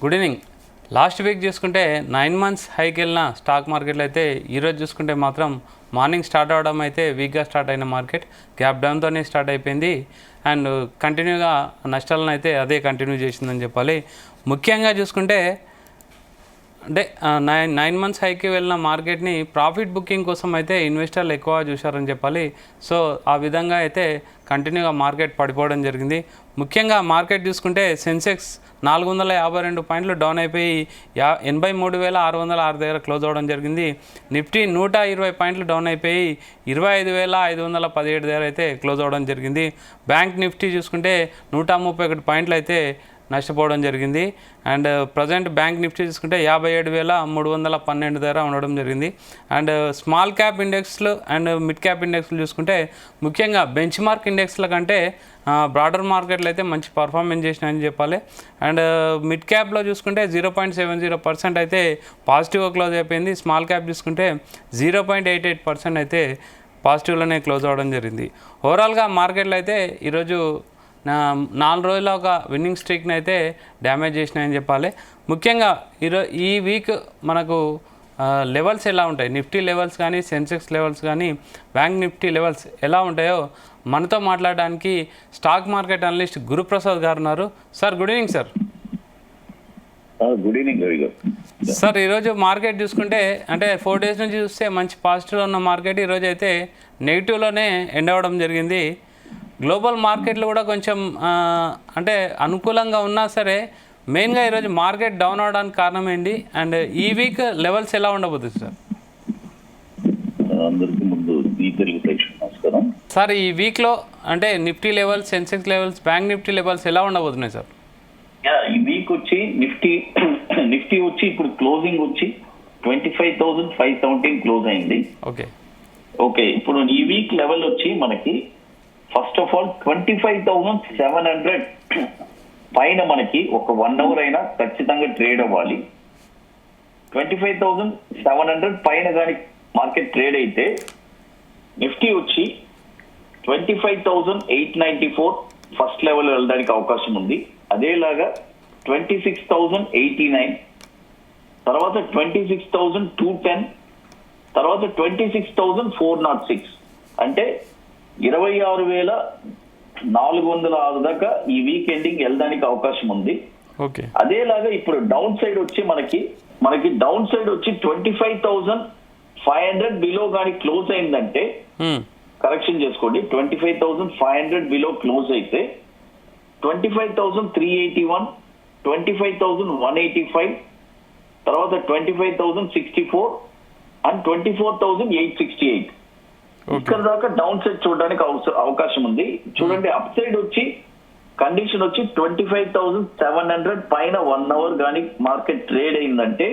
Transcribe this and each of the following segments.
Good evening. Last week చూసుకుంటే 9 months హైకి వెళ్ళిన stock మార్కెట్లో అయితే ఈరోజు చూసుకుంటే మాత్రం మార్నింగ్ స్టార్ట్ అవడం అయితే వీక్గా స్టార్ట్ అయిన మార్కెట్ గ్యాప్ డౌన్తోనే స్టార్ట్ అయిపోయింది. అండ్ కంటిన్యూగా నష్టాలను అయితే అదే కంటిన్యూ చేసిందని చెప్పాలి. ముఖ్యంగా చూసుకుంటే అంటే 9 months హైకి వెళ్ళిన మార్కెట్ని ప్రాఫిట్ బుకింగ్ కోసం అయితే ఇన్వెస్టర్లు ఎక్కువ చూశారని చెప్పాలి. సో ఆ విధంగా అయితే కంటిన్యూగా మార్కెట్ పడిపోవడం జరిగింది. ముఖ్యంగా మార్కెట్ చూసుకుంటే సెన్సెక్స్ 452 పాయింట్లు డౌన్ అయిపోయి 83,606 దగ్గర క్లోజ్ అవ్వడం జరిగింది. నిఫ్టీ 120 పాయింట్లు డౌన్ అయిపోయి 25,517 దగ్గర అయితే క్లోజ్ అవ్వడం జరిగింది. బ్యాంక్ నిఫ్టీ చూసుకుంటే 131 పాయింట్లు అయితే నష్టపోవడం జరిగింది. అండ్ ప్రజెంట్ బ్యాంక్ నిఫ్టీ చూసుకుంటే 57,312 దగ్గర ఉండడం జరిగింది. అండ్ స్మాల్ క్యాప్ ఇండెక్స్లు అండ్ మిడ్ క్యాప్ ఇండెక్స్లు చూసుకుంటే ముఖ్యంగా బెంచ్ మార్క్ ఇండెక్స్ల కంటే బ్రాడర్ మార్కెట్లో అయితే మంచి పర్ఫార్మెన్స్ చేసినాయని చెప్పాలి. అండ్ మిడ్ క్యాప్లో చూసుకుంటే 0.70% అయితే పాజిటివ్గా క్లోజ్ అయిపోయింది. స్మాల్ క్యాప్ చూసుకుంటే 0.88% అయితే పాజిటివ్లోనే క్లోజ్ అవ్వడం జరిగింది. ఓవరాల్గా మార్కెట్లో అయితే ఈరోజు 4 రోజుల ఒక విన్నింగ్ స్ట్రీక్ని అయితే డ్యామేజ్ చేసినాయని చెప్పాలి. ముఖ్యంగా ఈ వీక్ మనకు లెవెల్స్ ఎలా ఉంటాయి, నిఫ్టీ లెవెల్స్ కానీ సెన్సెక్స్ లెవెల్స్ కానీ బ్యాంక్ నిఫ్టీ లెవెల్స్ ఎలా ఉంటాయో మనతో మాట్లాడడానికి స్టాక్ మార్కెట్ అనలిస్ట్ గురుప్రసాద్ గారు ఉన్నారు. Sir good evening sir. Good evening. Very good sir. ఈరోజు మార్కెట్ చూసుకుంటే అంటే 4 days నుంచి చూస్తే మంచి పాజిటివ్లో ఉన్న మార్కెట్ ఈరోజు అయితే నెగిటివ్లోనే ఎండ్ అవ్వడం జరిగింది. గ్లోబల్ మార్కెట్లు కూడా కొంచెం అంటే అనుకూలంగా ఉన్నా సరే మెయిన్గా ఈరోజు మార్కెట్ డౌన్ అవడానికి కారణం ఏంటి అండ్ ఈ వీక్ లెవెల్స్ ఎలా ఉండబోతుంది సార్? అందరికీ ముందు ఈ తెలుగు ప్రేక్షకులకు నమస్కారం సార్. ఈ వీక్లో అంటే Nifty levels, Sensex levels, bank Nifty levels ఎలా ఉండబోతున్నాయి సార్? ఈ వీక్ వచ్చి నిఫ్టీ వచ్చి ఇప్పుడు క్లోజింగ్ వచ్చి 25,517 క్లోజ్ అయింది. ఓకే ఇప్పుడు ఈ వీక్ లెవెల్ వచ్చి మనకి ఫస్ట్ ఆఫ్ ఆల్ 25,700 పైన మనకి ఒక 1 hour అయినా ఖచ్చితంగా ట్రేడ్ అవ్వాలి. 25,700 పైన కానీ మార్కెట్ ట్రేడ్ అయితే నిఫ్టీ వచ్చి 25,894 ఫస్ట్ లెవెల్ వెళ్ళడానికి అవకాశం ఉంది. అదేలాగా 26,089, తర్వాత 26,210, తర్వాత 26,406 అంటే 26,406 దాకా ఈ వీక్ ఎండింగ్ వెళ్ళడానికి అవకాశం ఉంది. అదేలాగా ఇప్పుడు డౌన్ సైడ్ వచ్చి మనకి డౌన్ సైడ్ వచ్చి 25,500 బిలో కానీ క్లోజ్ అయిందంటే కరెక్షన్ చేసుకోండి. 25,500 బిలో క్లోజ్ అయితే 25,381, 25,185, తర్వాత 25,064 అండ్ 24,868 ఇక్కడ దాకా డౌన్ సైడ్ చూడడానికి అవకాశం ఉంది. చూడండి అప్ సైడ్ వచ్చి కండిషన్ వచ్చి 25,700 పైన 1 hour కానీ మార్కెట్ ట్రేడ్ అయిందంటే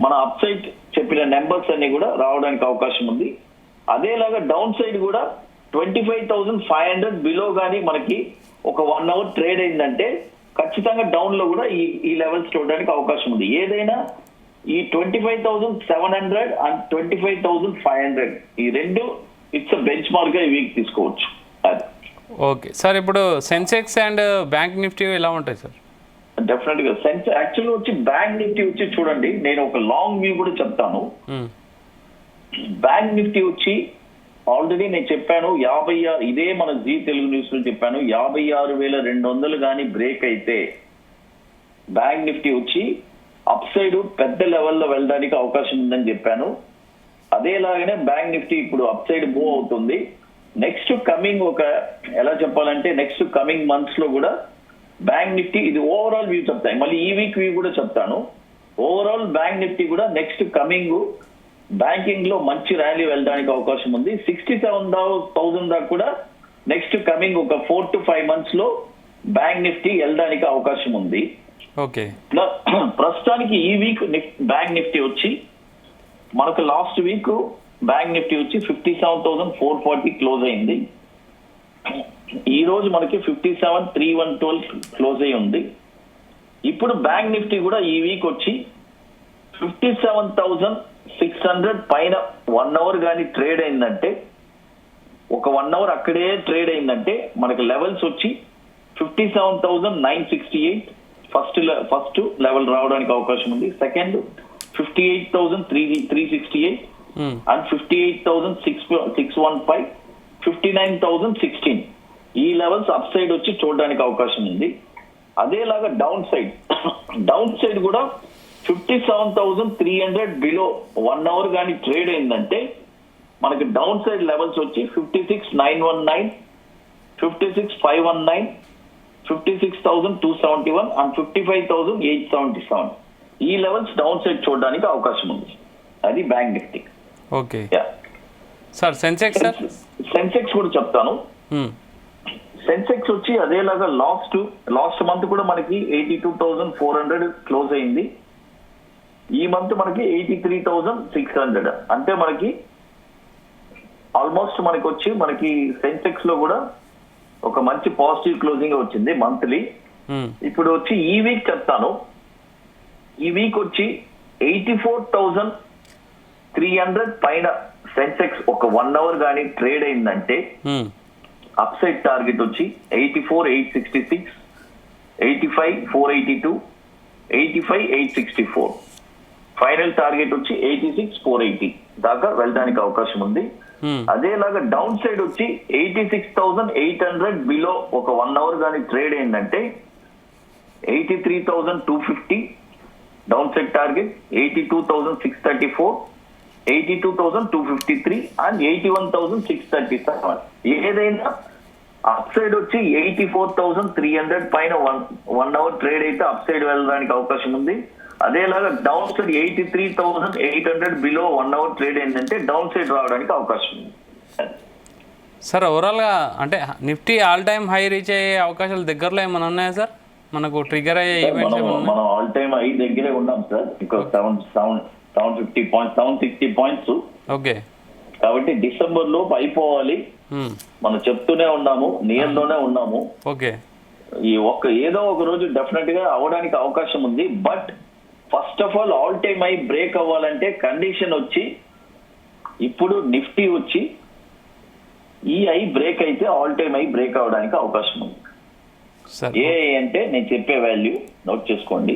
మన అప్ సైడ్ చెప్పిన నెంబర్స్ అన్ని కూడా రావడానికి అవకాశం ఉంది. అదేలాగా డౌన్ సైడ్ కూడా 25,500 బిలో కానీ మనకి ఒక 1 hour ట్రేడ్ అయిందంటే ఖచ్చితంగా డౌన్ లో కూడా ఈ లెవెల్స్ చూడడానికి అవకాశం ఉంది. ఏదైనా ఈ 25,700 అండ్ 25,500 ఈ రెండు ఇట్స్ బెంచ్ మార్క్ గా ఈ వీక్ తీసుకోవచ్చు. Okay sir. ఇప్పుడు సెన్సెక్స్ అండ్ బ్యాంక్ నిఫ్టీ ఎలా ఉంటాయి సార్? డెఫినెట్ గా యాక్చువల్గా వచ్చి బ్యాంక్ నిఫ్టీ వచ్చి చూడండి, నేను ఒక లాంగ్ వ్యూ కూడా చెప్తాను. బ్యాంక్ నిఫ్టీ వచ్చి ఆల్రెడీ నేను చెప్పాను 56, ఇదే మన జీ తెలుగు న్యూస్ లో చెప్పాను, 56,200 కానీ బ్రేక్ అయితే బ్యాంక్ నిఫ్టీ వచ్చి అప్ సైడ్ పెద్ద లెవెల్లో వెళ్ళడానికి అవకాశం ఉందని చెప్పాను. అదేలాగానే బ్యాంక్ నిఫ్టీ ఇప్పుడు అప్ సైడ్ మూవ్ అవుతుంది. నెక్స్ట్ కమింగ్ ఎలా చెప్పాలంటే నెక్స్ట్ కమింగ్ మంత్స్ లో కూడా బ్యాంక్ నిఫ్టీ ఇది ఓవరాల్ వ్యూ చెప్తాను, మళ్ళీ ఈ వీక్ వ్యూ కూడా చెప్తాను. ఓవరాల్ బ్యాంక్ నిఫ్టీ కూడా నెక్స్ట్ కమింగ్ బ్యాంకింగ్ లో మంచి ర్యాలీ వెళ్ళడానికి అవకాశం ఉంది. 67,000 దాకా కూడా నెక్స్ట్ కమింగ్ ఒక 4 to 5 months లో బ్యాంక్ నిఫ్టీ వెళ్ళడానికి అవకాశం ఉంది. ప్రస్తుతానికి ఈ వీక్ బ్యాంక్ నిఫ్టీ వచ్చి మనకు లాస్ట్ వీక్ బ్యాంక్ నిఫ్టీ వచ్చి 57,440 క్లోజ్ అయింది. ఈ రోజు మనకి 57,312 క్లోజ్ అయి ఉంది. ఇప్పుడు బ్యాంక్ నిఫ్టీ కూడా ఈ వీక్ వచ్చి 57,600 పైన 1 hour కానీ ట్రేడ్ అయిందంటే ఒక 1 hour అక్కడే ట్రేడ్ అయిందంటే మనకి లెవెల్స్ వచ్చి 57,968, ఫస్ట్ లెవెల్ రావడానికి అవకాశం ఉంది. సెకండ్ 58,368 అండ్ 58,615, 59,016 ఈ లెవెల్స్ అప్ సైడ్ వచ్చి చూడడానికి అవకాశం ఉంది. అదేలాగా డౌన్ సైడ్ కూడా 57,300 బిలో 1 అవర్ కానీ ట్రేడ్ అయిందంటే మనకి డౌన్ సైడ్ లెవెల్స్ వచ్చి 56,919, 56,519, 56,271 అండ్ 55,877 ఈ లెవెల్స్ డౌన్ సైడ్ చూడడానికి అవకాశం ఉంది. అది bank Nifty. Okay sir. Sensex కూడా చెప్తాను. సెన్సెక్స్ వచ్చి అదేలాగా లాస్ట్ మంత్ కూడా మనకి 82,400 క్లోజ్ అయింది. ఈ మంత్ మనకి 83,600. అంటే మనకి ఆల్మోస్ట్ మనకి సెన్సెక్స్ లో కూడా ఒక మంచి పాజిటివ్ క్లోజింగ్ వచ్చింది మంత్లీ. ఇప్పుడు వచ్చి ఈ వీక్ చెప్తాను. ఈ వీక్ వచ్చి 84,300 పైన సెన్సెక్స్ ఒక 1 అవర్ కానీ ట్రేడ్ అయిందంటే అప్ సైడ్ టార్గెట్ వచ్చి 84,866, 85,482, 85,864. ఫైనల్ టార్గెట్ వచ్చి 86,480 దాకా వెళ్ళడానికి అవకాశం ఉంది. అదేలాగా డౌన్ సైడ్ వచ్చి 86,800 బిలో ఒక 1 అవర్ కానీ ట్రేడ్ అయిందంటే 83,250 డౌన్ సైడ్ టార్గెట్, 82,634, 82,253 అండ్ 81,637. ఏదైనా అప్ సైడ్ వచ్చి 84,300 పైన 1 అవర్ ట్రేడ్ అయితే అప్ సైడ్ వెళ్ళడానికి అవకాశం ఉంది. అదేలాగా down side 83,800 below 1 hour trade ఏంటంటే డౌన్ సైడ్ రావడానికి అవకాశం ఉంది. సార్ ఓవరాల్గా అంటే Nifty all time high reach అయ్యే అవకాశాలు దగ్గరలో ఏమైనా ఉన్నాయా సార్? మనకు ట్రిగర్ అయ్యే ఈవెంట్స్ మనం ఆల్ టైమ్ హై దగ్గరే ఉన్నాం సార్. ఇంకా 750 పాయింట్స్, 760 పాయింట్స్. ఓకే. కాబట్టి డిసెంబర్ లోపు అయిపోవాలి మనం చెప్తూనే ఉన్నాము, నియర్ లోనే ఉన్నాము. ఓకే. ఈ ఏదో ఒక రోజు డెఫినెట్ గా అవడానికి అవకాశం ఉంది. But first of all time high break అవ్వాలంటే కండిషన్ వచ్చి ఇప్పుడు నిఫ్టీ వచ్చి ఈ హై బ్రేక్ అయితే ఆల్ టైమ్ హై బ్రేక్ అవడానికి అవకాశం ఉంది. ఏ అంటే నేను చెప్పే వాల్యూ నోట్ చేసుకోండి.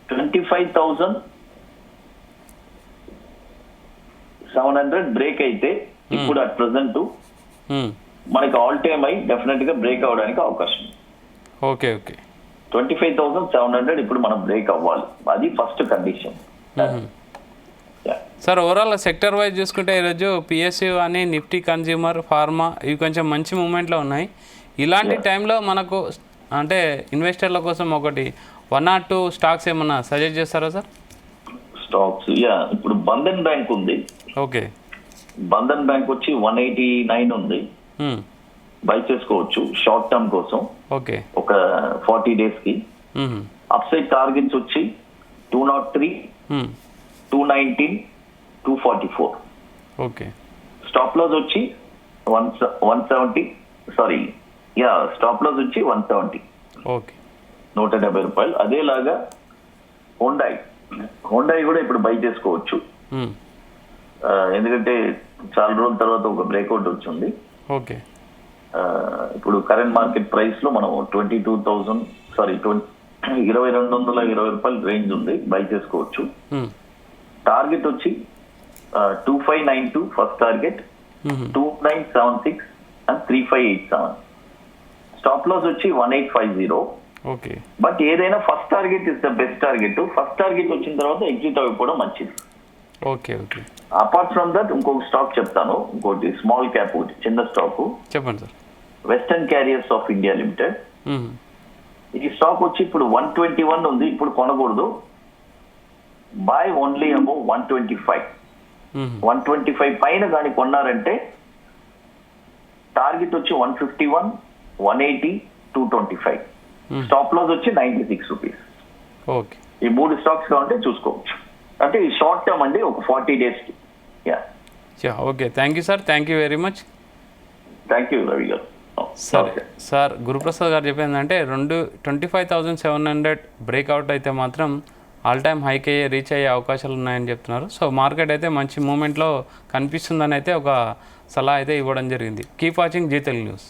25,700 బ్రేక్ అయితే ఇప్పుడు అట్ ప్రెసెంట్ మనకి ఆల్ టైమ్ హై డెఫినెట్ గా బ్రేక్ అవడానికి అవకాశం. Okay okay. 25,700 ఇప్పుడు మనం బ్రేక్ అవ్వాలి. అది first condition. Sir overall sector wise చూసుకుంటే ఈరోజు పిఎస్యూ అని, నిఫ్టీ కన్జ్యూమర్, ఫార్మా ఇవి కొంచెం మంచి మూమెంట్లో ఉన్నాయి. ఇలాంటి టైంలో మనకు అంటే ఇన్వెస్టర్ల కోసం ఒకటి 1 or 2 స్టాక్స్ ఏమన్నా సజెస్ట్ చేస్తారా సార్? స్టాక్స్ ఇప్పుడు బంధన్ బ్యాంక్ ఉంది. ఓకే. బంధన్ బ్యాంక్ వచ్చి 189 ఉంది, బై చేసుకోవచ్చు షార్ట్ టర్మ్ కోసం. ఓకే. ఒక 40 days కి. అప్ సైడ్ టార్గెట్స్ వచ్చి 203, 219, 244. ఓకే. స్టాప్ లాస్ వచ్చి 170. స్టాప్ లాస్ వచ్చి 170. ఓకే. 170 రూపాయలు. అదేలాగా హోండాయి కూడా ఇప్పుడు బై చేసుకోవచ్చు. ఎందుకంటే చాలా రోజుల తర్వాత ఒక బ్రేక్అవుట్ వచ్చింది. ఓకే. ఇప్పుడు కరెంట్ మార్కెట్ ప్రైస్ లో మనం 22,220 రూపాయలు రేంజ్ ఉంది, బై చేసుకోవచ్చు. టార్గెట్ వచ్చి 2592 first target, 2976 and 3587. Stop loss వచ్చి 1850. ఓకే. బట్ ఏదైనా first target is the best target. First target వచ్చిన తర్వాత ఎగ్జిట్ అయిపోవడం మంచిది. Okay okay. Apart from that ఇంకొక స్టాక్ చెప్తాను, ఇంకోటి స్మాల్ క్యాప్, ఒకటి చిన్న స్టాక్. చెప్పండి sir. Western Carriers of India Limited. ఈ స్టాక్ వచ్చి ఇప్పుడు 121 ఉంది. ఇప్పుడు కొనకూడదు, బై ఓన్లీ అబౌవ్ 125. 125 పైన కానీ కొన్నారంటే టార్గెట్ వచ్చి 151, 180, 225. స్టాప్ లాస్ వచ్చి 96 రూపీస్. ఓకే. ఈ 3 స్టాక్స్ కావాలంటే చూసుకోవచ్చు. అంటే ఈ షార్ట్ టర్మ్ అండి, ఒక 40 days కి. Okay. Thank you sir. Thank you very much. Thank you Ravi గారు. సార్ గురుప్రసాద్ గారు చెప్పిందంటే 25,700 బ్రేక్అవుట్ అయితే మాత్రం ఆల్ టైమ్ హైకి రీచ్ అయ్యే అవకాశాలు ఉన్నాయని చెప్తున్నారు. సో మార్కెట్ అయితే మంచి మూమెంట్లో కనిపిస్తుందని అయితే ఒక సలహా అయితే ఇవ్వడం జరిగింది. Keep watching Zee Telugu news.